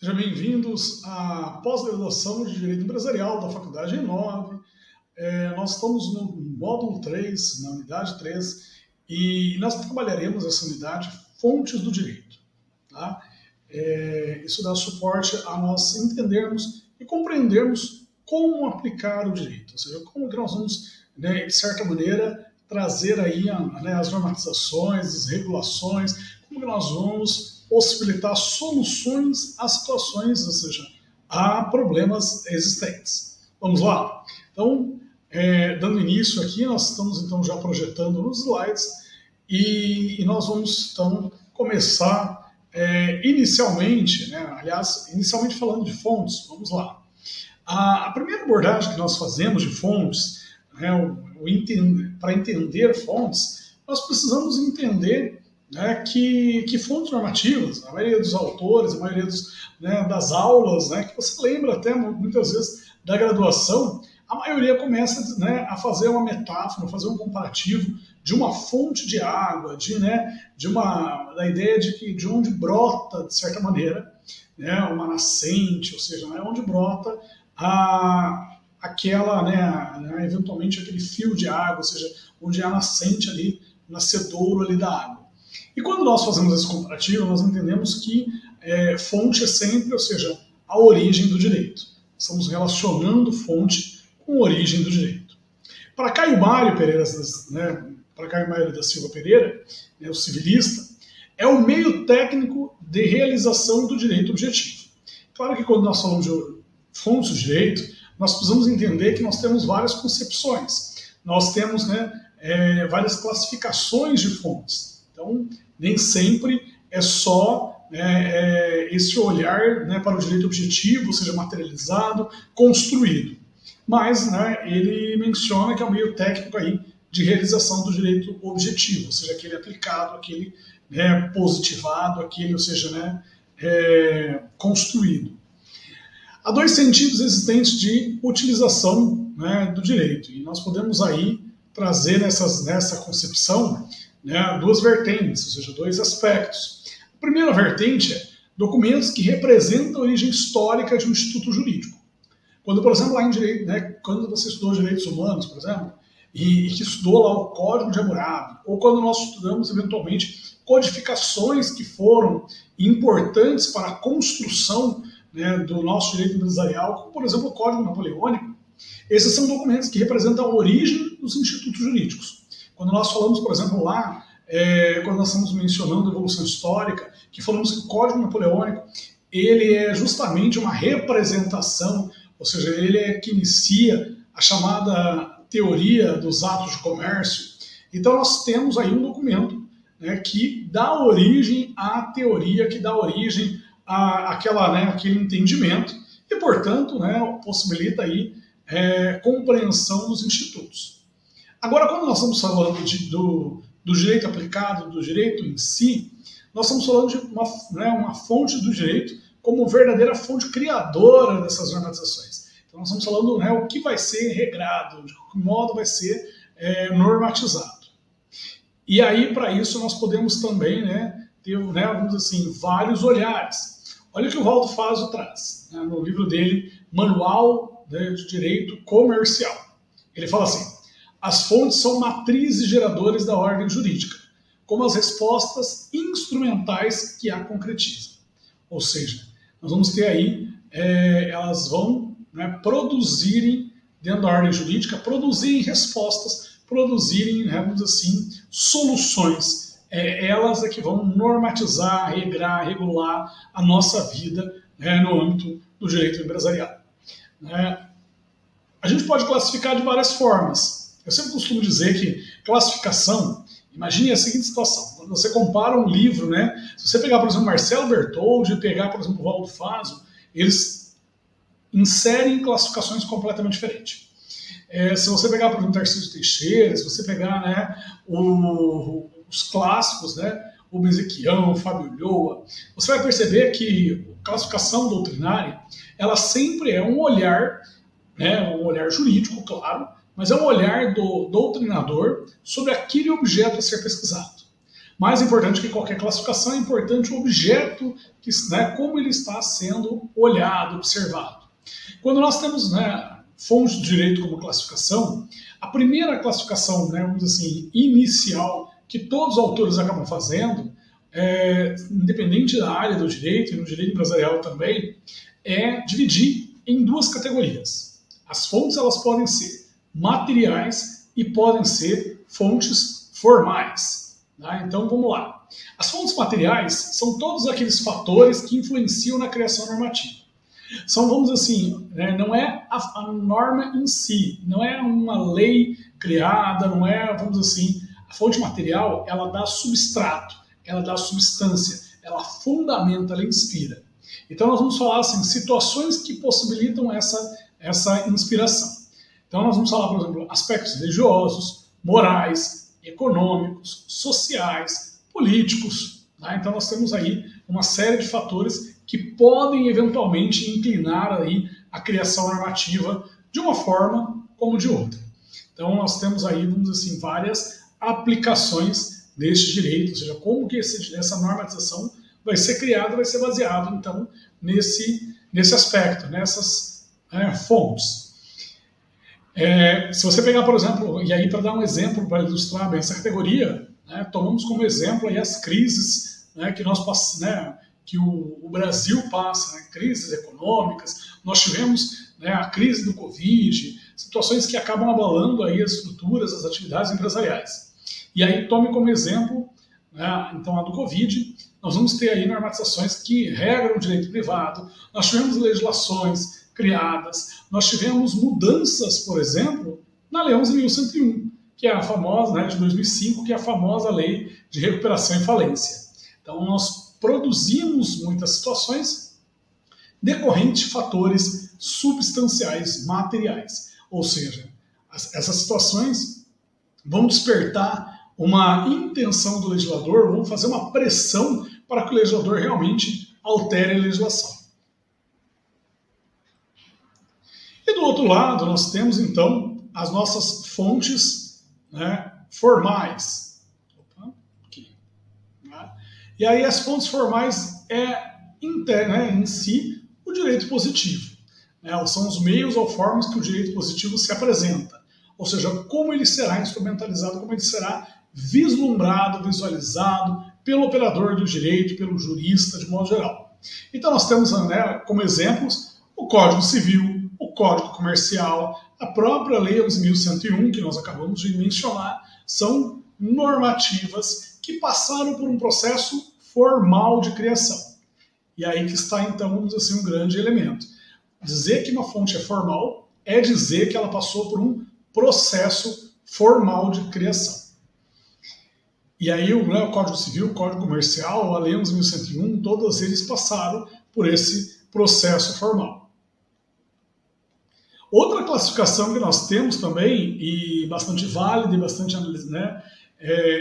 Sejam bem-vindos à pós-graduação de Direito Empresarial da Faculdade Renove. Nós estamos no módulo 3, na unidade 3, e nós trabalharemos essa unidade Fontes do Direito. Tá? Isso dá suporte a nós entendermos e compreendermos como aplicar o direito, ou seja, como que nós vamos, de certa maneira, trazer aí as normatizações, as regulações, como que nós vamos possibilitar soluções a situações, ou seja, a problemas existentes. Vamos lá? Então, dando início aqui, nós estamos então já projetando nos slides e nós vamos então começar inicialmente, inicialmente falando de fontes. Vamos lá. A primeira abordagem que nós fazemos de fontes, para entender fontes, nós precisamos entender que fontes normativas, a maioria dos autores, a maioria das aulas, que você lembra até muitas vezes da graduação, a maioria começa a fazer uma metáfora, fazer um comparativo de uma fonte de água, da ideia de onde brota, de certa maneira, uma nascente, ou seja, onde brota eventualmente aquele fio de água, ou seja, onde há a nascente ali, nascedouro ali da água. E quando nós fazemos esse comparativo, nós entendemos que fonte é sempre, ou seja, a origem do direito. Estamos relacionando fonte com origem do direito. Para Caio Mário da Silva Pereira, o civilista, é o meio técnico de realização do direito objetivo. Claro que quando nós falamos de fontes do direito, nós precisamos entender que nós temos várias concepções. Nós temos várias classificações de fontes. Então, nem sempre é só esse olhar para o direito objetivo, ou seja, materializado, construído. Mas ele menciona que é o meio técnico aí de realização do direito objetivo, ou seja, aquele aplicado, aquele positivado, aquele, ou seja, construído. Há dois sentidos existentes de utilização do direito, e nós podemos aí trazer nessa concepção duas vertentes, ou seja, dois aspectos. A primeira vertente é documentos que representam a origem histórica de um instituto jurídico. Quando, por exemplo, lá em direito, quando você estudou direitos humanos, por exemplo, e que estudou lá o Código de Hammurabi, ou quando nós estudamos, eventualmente, codificações que foram importantes para a construção do nosso direito empresarial, como, por exemplo, o Código Napoleônico, esses são documentos que representam a origem dos institutos jurídicos. Quando nós falamos, por exemplo, lá, quando nós estamos mencionando a evolução histórica, que falamos que o Código Napoleônico, ele é justamente uma representação, ou seja, ele é que inicia a chamada teoria dos atos de comércio. Então nós temos aí um documento que dá origem à teoria, que dá origem àquele entendimento e, portanto, possibilita aí compreensão dos institutos. Agora, quando nós estamos falando do direito aplicado, do direito em si, nós estamos falando de uma fonte do direito como verdadeira fonte criadora dessas normatizações. Então, nós estamos falando o que vai ser regrado, de que modo vai ser normatizado. E aí, para isso, nós podemos também ter, vamos dizer assim, vários olhares. Olha o que o Valdo Fazio traz, no livro dele, Manual de Direito Comercial. Ele fala assim: as fontes são matrizes geradores da ordem jurídica, como as respostas instrumentais que a concretizam. Ou seja, nós vamos ter aí, elas vão produzirem, dentro da ordem jurídica, produzirem respostas, produzirem, vamos dizer assim, soluções. Elas é que vão normatizar, regrar, regular a nossa vida no âmbito do direito empresarial. A gente pode classificar de várias formas. Eu sempre costumo dizer que classificação, imagine a seguinte situação: quando você compara um livro, se você pegar, por exemplo, Marcelo Bertoldi e pegar, por exemplo, o Valdo Fazio, eles inserem classificações completamente diferentes. Se você pegar, por exemplo, Tarcísio Teixeira, se você pegar os clássicos, o Bezequião, o Fábio Ulloa, você vai perceber que a classificação doutrinária, ela sempre é um olhar jurídico, claro, mas é um olhar do doutrinador sobre aquele objeto a ser pesquisado. Mais importante que qualquer classificação é importante o objeto, que, né, como ele está sendo olhado, observado. Quando nós temos, né, fonte do direito como classificação, a primeira classificação, né, vamos dizer assim, inicial, que todos os autores acabam fazendo, independente da área do direito, e no direito empresarial também, é dividir em duas categorias. As fontes elas podem ser materiais e podem ser fontes formais. Tá? Então vamos lá. As fontes materiais são todos aqueles fatores que influenciam na criação normativa. São, vamos dizer assim, né, não é a norma em si, não é uma lei criada, não é, vamos dizer assim, a fonte material, ela dá substrato, ela dá substância, ela fundamenta, ela inspira. Então nós vamos falar assim, situações que possibilitam essa inspiração. Então nós vamos falar, por exemplo, aspectos religiosos, morais, econômicos, sociais, políticos. Tá? Então nós temos aí uma série de fatores que podem eventualmente inclinar aí a criação normativa de uma forma como de outra. Então nós temos aí, vamos dizer assim, várias aplicações deste direito, ou seja, como que essa normatização vai ser criada, vai ser baseado então nesse aspecto, nessas fontes. Se você pegar, por exemplo, e aí para dar um exemplo para ilustrar bem essa categoria, né, tomamos como exemplo aí as crises, né, que nós passamos, né, que o Brasil passa, né, crises econômicas, nós tivemos, né, a crise do Covid, situações que acabam abalando aí as estruturas, as atividades empresariais. E aí tome como exemplo, né, então a do Covid, nós vamos ter aí normatizações que regram o direito privado, nós tivemos legislações criadas, nós tivemos mudanças, por exemplo, na Lei 11.101, que é a famosa, né, de 2005, que é a famosa Lei de Recuperação e Falência. Então nós produzimos muitas situações decorrentes de fatores substanciais, materiais. Ou seja, essas situações vão despertar uma intenção do legislador, vão fazer uma pressão para que o legislador realmente altere a legislação. E do outro lado, nós temos então as nossas fontes, né, formais. Opa, aqui, né? E aí as fontes formais em si o direito positivo. Né? São os meios ou formas que o direito positivo se apresenta. Ou seja, como ele será instrumentalizado, como ele será vislumbrado, visualizado pelo operador do direito, pelo jurista, de modo geral. Então nós temos, né, como exemplos o Código Civil, o Código Comercial, a própria Lei 11.101, que nós acabamos de mencionar, são normativas que passaram por um processo formal de criação. E aí que está, então, vamos dizer assim, um grande elemento. Dizer que uma fonte é formal é dizer que ela passou por um processo formal de criação. E aí o Código Civil, o Código Comercial, a Lei 11.101, todos eles passaram por esse processo formal. Outra classificação que nós temos também, e bastante válida e bastante, né,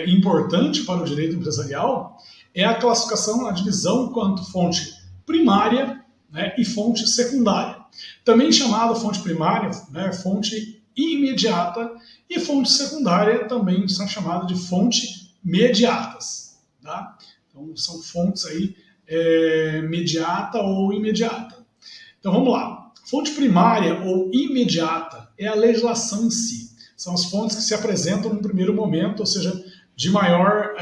importante para o direito empresarial, é a classificação, a divisão quanto fonte primária, né, e fonte secundária. Também chamada fonte primária, né, fonte imediata, e fonte secundária também são chamadas de fonte mediatas. Tá? Então são fontes aí mediata ou imediata. Então vamos lá. Fonte primária ou imediata é a legislação em si. São as fontes que se apresentam no primeiro momento, ou seja, de maior,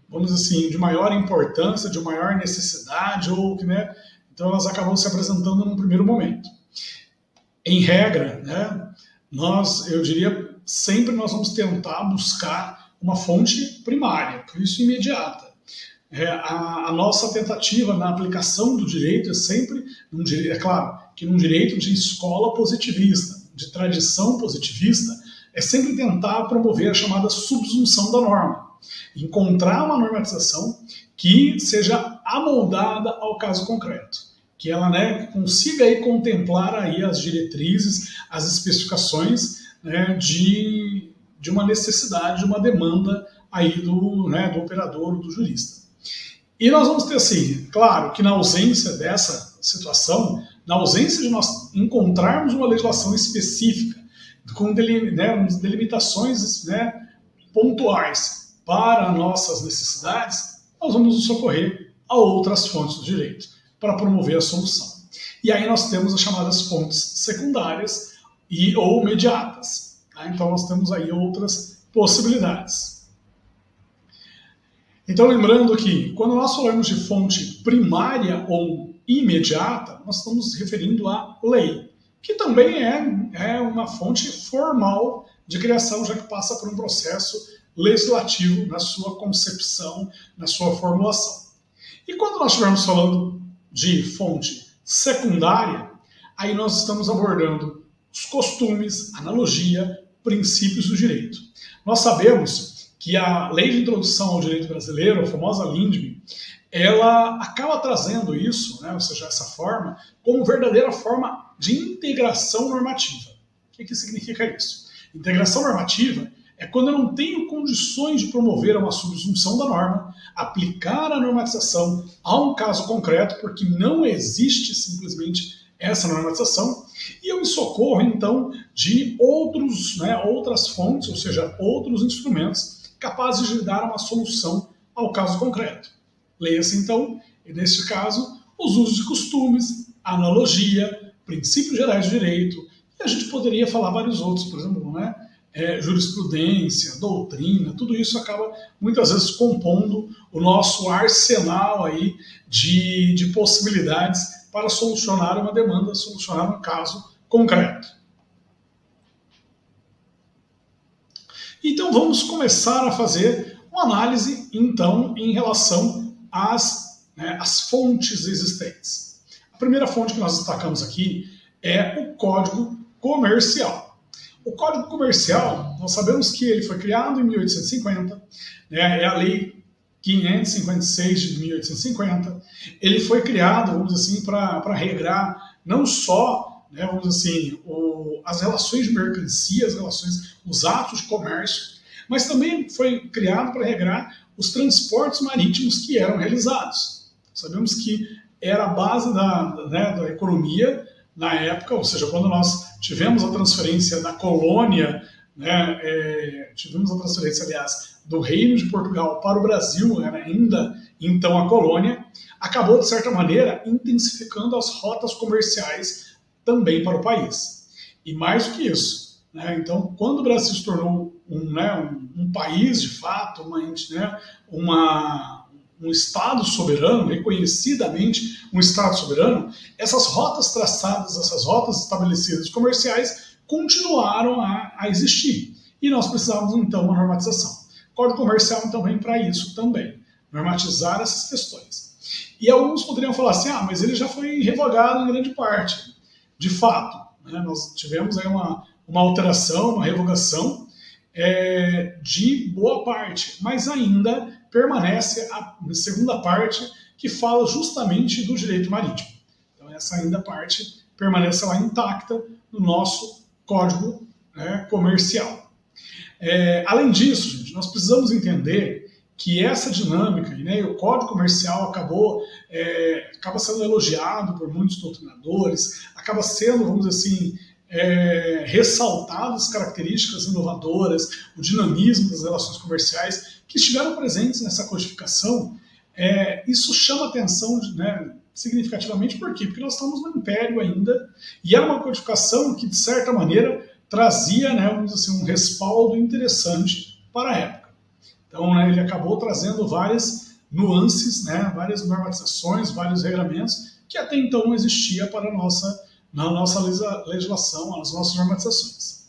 vamos dizer assim, de maior importância, de maior necessidade, ou que, né, então elas acabam se apresentando no primeiro momento. Em regra, né, eu diria, sempre nós vamos tentar buscar uma fonte primária, por isso imediata. A nossa tentativa na aplicação do direito é sempre, é claro, que num direito de escola positivista, de tradição positivista, é sempre tentar promover a chamada subsunção da norma. Encontrar uma normatização que seja amoldada ao caso concreto. Que ela, né, consiga aí contemplar aí as diretrizes, as especificações, né, de uma necessidade, de uma demanda aí do operador, do jurista. E nós vamos ter assim, claro que na ausência dessa situação, na ausência de nós encontrarmos uma legislação específica, com delimitações, né, pontuais para nossas necessidades, nós vamos nos socorrer a outras fontes do direito para promover a solução. E aí nós temos as chamadas fontes secundárias ou imediatas. Tá? Então nós temos aí outras possibilidades. Então lembrando que quando nós falamos de fonte primária ou imediata, nós estamos nos referindo à lei, que também é uma fonte formal de criação, já que passa por um processo legislativo na sua concepção, na sua formulação. E quando nós estivermos falando de fonte secundária, aí nós estamos abordando os costumes, analogia, princípios do direito. Nós sabemos que a Lei de Introdução ao Direito Brasileiro, a famosa LINDB, ela acaba trazendo isso, né, ou seja, essa forma, como verdadeira forma de integração normativa. O que significa isso? Integração normativa é quando eu não tenho condições de promover uma subsunção da norma, aplicar a normatização a um caso concreto, porque não existe simplesmente essa normatização, e eu me socorro, então, de outras fontes, ou seja, outros instrumentos capazes de dar uma solução ao caso concreto. Leia-se, então, neste caso, os usos e costumes, analogia, princípios gerais de direito, e a gente poderia falar vários outros, por exemplo, jurisprudência, doutrina, tudo isso acaba muitas vezes compondo o nosso arsenal aí de possibilidades para solucionar uma demanda, solucionar um caso concreto. Então vamos começar a fazer uma análise então em relação às fontes existentes. A primeira fonte que nós destacamos aqui é o Código Comercial. O Código Comercial, nós sabemos que ele foi criado em 1850, é a Lei 556 de 1850. Ele foi criado, vamos dizer assim, para regrar não só, vamos dizer assim, as relações de mercancia, os atos de comércio, mas também foi criado para regrar os transportes marítimos que eram realizados. Sabemos que era a base da economia na época, ou seja, quando nós tivemos a transferência da colônia, tivemos a transferência, aliás, do Reino de Portugal para o Brasil, era ainda então a colônia, acabou, de certa maneira, intensificando as rotas comerciais também para o país. E mais do que isso, então, quando o Brasil se tornou um país, de fato, um Estado soberano, reconhecidamente um Estado soberano, essas rotas traçadas, essas rotas estabelecidas comerciais continuaram a existir. E nós precisávamos, então, uma normatização. O Código Comercial, então, vem para isso também, normatizar essas questões. E alguns poderiam falar assim, mas ele já foi revogado em grande parte. De fato, nós tivemos aí uma alteração, uma revogação de boa parte, mas ainda permanece a segunda parte que fala justamente do direito marítimo. Então essa ainda parte permanece lá intacta no nosso Código Comercial. Além disso, gente, nós precisamos entender que essa dinâmica, o Código Comercial acaba sendo elogiado por muitos doutrinadores, acaba sendo, vamos dizer assim, ressaltadas características inovadoras, o dinamismo das relações comerciais que estiveram presentes nessa codificação. Isso chama atenção significativamente, por quê? Porque nós estamos no Império ainda, e era uma codificação que, de certa maneira, trazia vamos dizer assim, um respaldo interessante para a época. Então, ele acabou trazendo várias nuances, várias normatizações, vários regramentos que até então não existia para na nossa legislação, as nossas normatizações.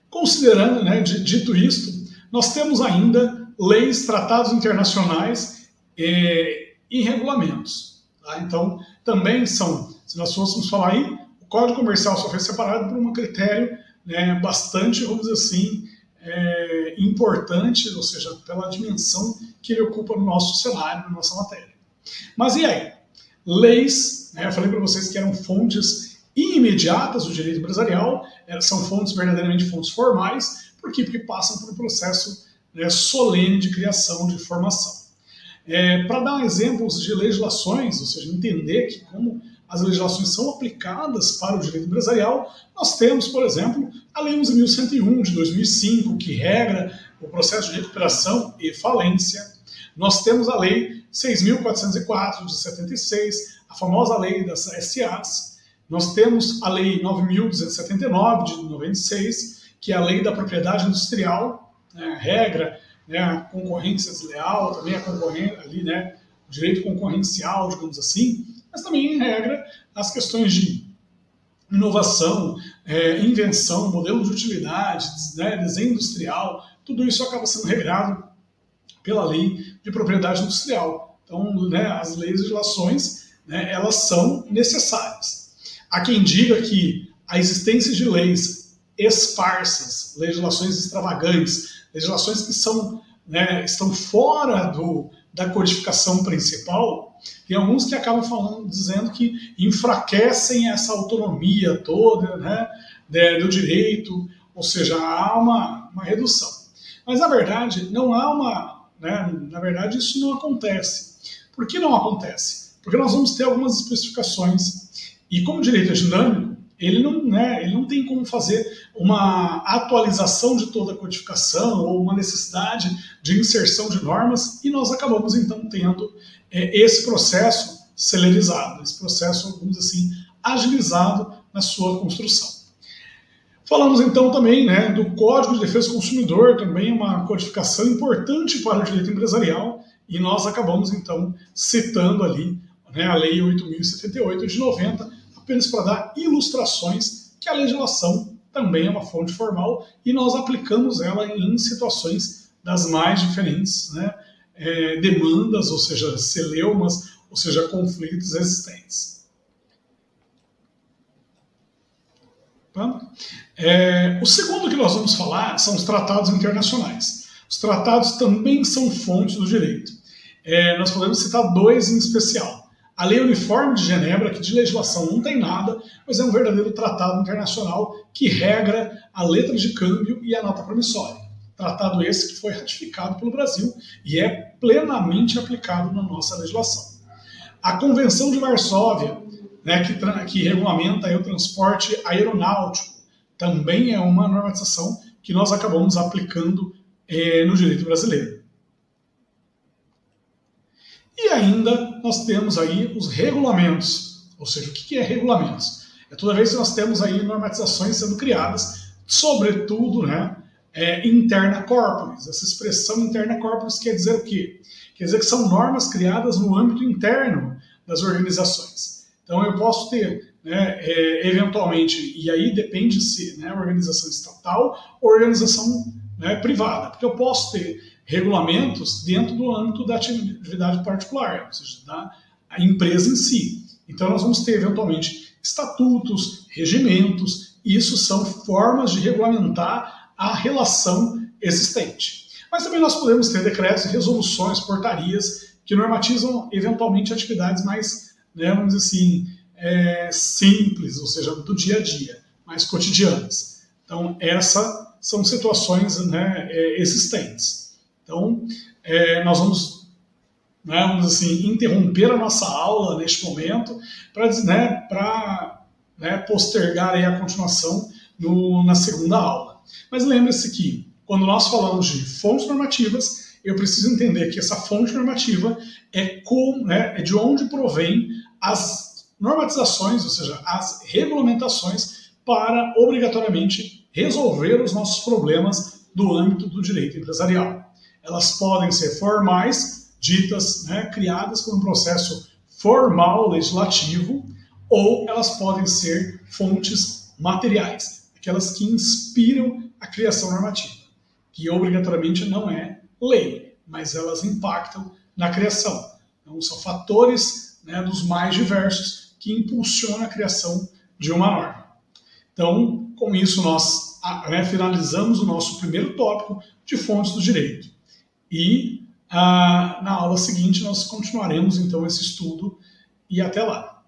Considerando, dito isto, nós temos ainda leis, tratados internacionais e regulamentos. Tá? Então, também são, se nós fôssemos falar aí, o Código Comercial só foi separado por um critério bastante, vamos dizer assim, importante, ou seja, pela dimensão que ele ocupa no nosso cenário, na nossa matéria. Mas e aí? Leis, eu falei para vocês que eram fontes imediatas do direito empresarial, são fontes verdadeiramente fontes formais, por quê? Porque passam por um processo solene de criação, de formação. Para dar exemplos de legislações, ou seja, entender que como as legislações são aplicadas para o direito empresarial, nós temos, por exemplo, a Lei 11.101 de 2005, que regra o processo de recuperação e falência. Nós temos a Lei 6.404 de 76, a famosa lei das SAs. Nós temos a Lei 9.279 de 96, que é a Lei da Propriedade Industrial, né, regra, né, a concorrência desleal, também a concorrência ali, né, o direito concorrencial, digamos assim, mas também regra as questões de inovação, invenção, modelo de utilidade, né, desenho industrial, tudo isso acaba sendo regrado pela Lei de Propriedade Industrial. Então, né, as legislações, né, elas são necessárias. Há quem diga que a existência de leis esparsas, legislações extravagantes, legislações que são, né, estão fora da codificação principal, tem alguns que acabam dizendo que enfraquecem essa autonomia toda, né, do direito, ou seja, há uma redução. Mas, na verdade, não há na verdade, isso não acontece. Por que não acontece? Porque nós vamos ter algumas especificações, e como o direito é dinâmico, ele não tem como fazer uma atualização de toda a codificação ou uma necessidade de inserção de normas, e nós acabamos, então, tendo esse processo celerizado, esse processo, vamos dizer assim, agilizado na sua construção. Falamos, então, também, né, do Código de Defesa do Consumidor, também uma codificação importante para o direito empresarial, e nós acabamos, então, citando ali, né, a Lei 8.078 de 90, apenas para dar ilustrações que a legislação também é uma fonte formal e nós aplicamos ela em situações das mais diferentes, né, demandas, ou seja, celeumas, ou seja, conflitos existentes. O segundo que nós vamos falar são os tratados internacionais. Os tratados também são fontes do direito. Nós podemos citar dois em especial. A Lei Uniforme de Genebra, que de legislação não tem nada, mas é um verdadeiro tratado internacional que regra a letra de câmbio e a nota promissória. Tratado esse que foi ratificado pelo Brasil e é plenamente aplicado na nossa legislação. A Convenção de Varsóvia, né, que regulamenta o transporte aeronáutico, também é uma normatização que nós acabamos aplicando no direito brasileiro. E ainda nós temos aí os regulamentos, ou seja, o que é regulamentos? É toda vez que nós temos aí normatizações sendo criadas, sobretudo, né, interna corporis. Essa expressão interna corporis quer dizer o quê? Quer dizer que são normas criadas no âmbito interno das organizações. Então eu posso ter, né, eventualmente, e aí depende se, né, organização estatal ou organização, né, privada, porque eu posso ter regulamentos dentro do âmbito da atividade particular, ou seja, da empresa em si. Então nós vamos ter eventualmente estatutos, regimentos, e isso são formas de regulamentar a relação existente. Mas também nós podemos ter decretos, resoluções, portarias que normatizam eventualmente atividades mais, né, vamos dizer assim, simples, ou seja, do dia a dia, mais cotidianas. Então essas são situações, né, existentes. Então, nós vamos, né, vamos assim, interromper a nossa aula neste momento para postergar aí a continuação na segunda aula. Mas lembre-se que, quando nós falamos de fontes normativas, eu preciso entender que essa fonte normativa é de onde provém as normatizações, ou seja, as regulamentações para, obrigatoriamente, resolver os nossos problemas do âmbito do direito empresarial. Elas podem ser formais, ditas, né, criadas por um processo formal legislativo, ou elas podem ser fontes materiais, aquelas que inspiram a criação normativa, que obrigatoriamente não é lei, mas elas impactam na criação. Então são fatores, né, dos mais diversos que impulsionam a criação de uma norma. Então, com isso nós, né, finalizamos o nosso primeiro tópico de fontes do direito. E na aula seguinte nós continuaremos então esse estudo e até lá.